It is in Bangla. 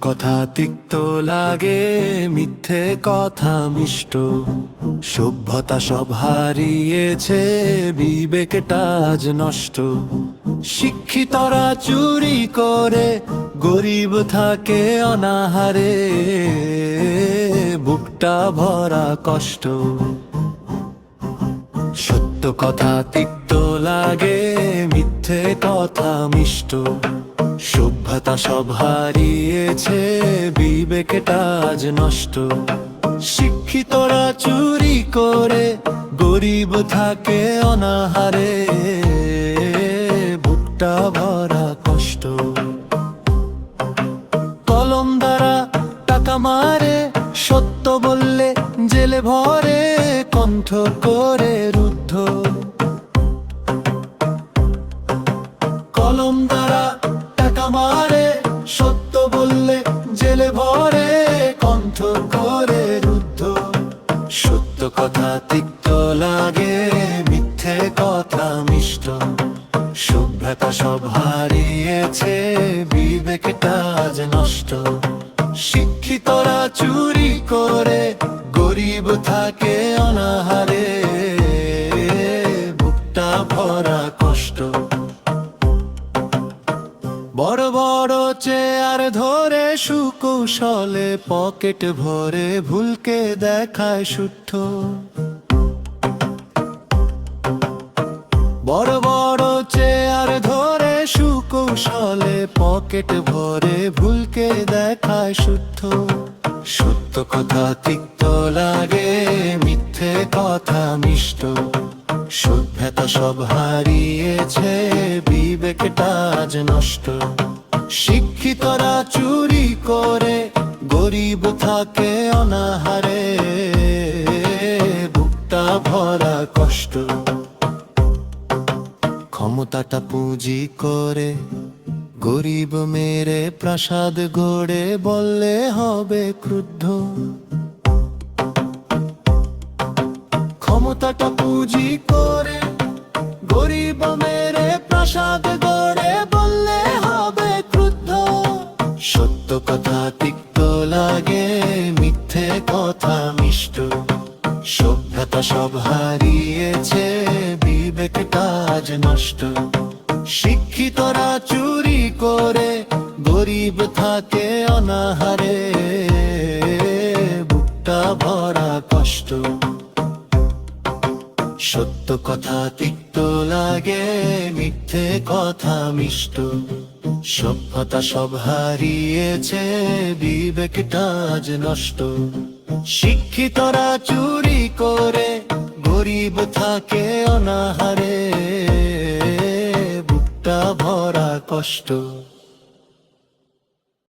কথা তিক্ত লাগে, মিথ্যে কথা মিষ্ট। সভ্যতা সব হারিয়েছে, বিবেকটা আজ নষ্ট। শিক্ষিতরা চুরি করে, গরিব থাকে অনাহারে, বুকটা ভরা কষ্ট। সত্য কথা তিক্ত লাগে, মিথ্যে কথা মিষ্ট। সভ্যতা সব হারিয়েছে, বিবেকটা আজ নষ্ট। শিক্ষিতরা চুরি করে, গরিব থাকে অনাহারে, বুকটা ভরা কষ্ট। কলম দ্বারা টাকা মারে, সত্য বললে জেলে ভরে, কণ্ঠ করে রুদ্ধ। কলম দ্বারা টাকা মারে, সত্য বললে জেলে ভরে, কণ্ঠ করে রুদ্ধ। সত্য কথা তিক্ত লাগে, মিথ্যে কথা মিষ্ট। সভ্যতা সব হারিয়েছে, বিবেকটা আজ নষ্ট। শিক্ষিতরা চুরি করে, গরিব থাকে অনাহারে, বুকটা ভরা কষ্ট। বড় বড় চেয়ার ধরে, সুকৌশলে পকেট ভরে, ভুলকে দেখায় শুদ্ধ। বড় বড় চেয়ার ধরে, সুকৌশলে পকেট ভরে, ভুলকে দেখায় শুদ্ধ। সত্য কথা তিক্ত লাগে, মিথ্যে কথা মিষ্ট। সভ্যতা সব হারিয়েছে, বিবেকটা আজ নষ্ট। শিক্ষিতরা চুরি করে, গরিব থাকে অনাহারে, বুকটা ভরা কষ্ট। ক্ষমতাটা পুঁজি করে, গরিব মেরে প্রাসাদ গড়ে, বললে হবে ক্রুদ্ধ। ক্ষমতাটা পুঁজি করে, গরিব মেরে প্রাসাদ গড়ে, বললে হবে ক্রুদ্ধ। সত্য কথা তিক্ত লাগে, মিথ্যে কথা মিষ্ট। সভ্যতা সব হারিয়েছে, বিবেকটা আজ নষ্ট। শিক্ষিতরা চুরি করে, গরিব থাকে অনাহারে, বুকটা ভরা কষ্ট। সত্য কথা তিক্ত লাগে, মিথ্যে কথা মিষ্ট। সভ্যতা সব হারিয়েছে, বিবেকটা আজ নষ্ট। শিক্ষিতরা চুরি করে, গরিব থাকে অনাহারে, বুকটা ভরা কষ্ট।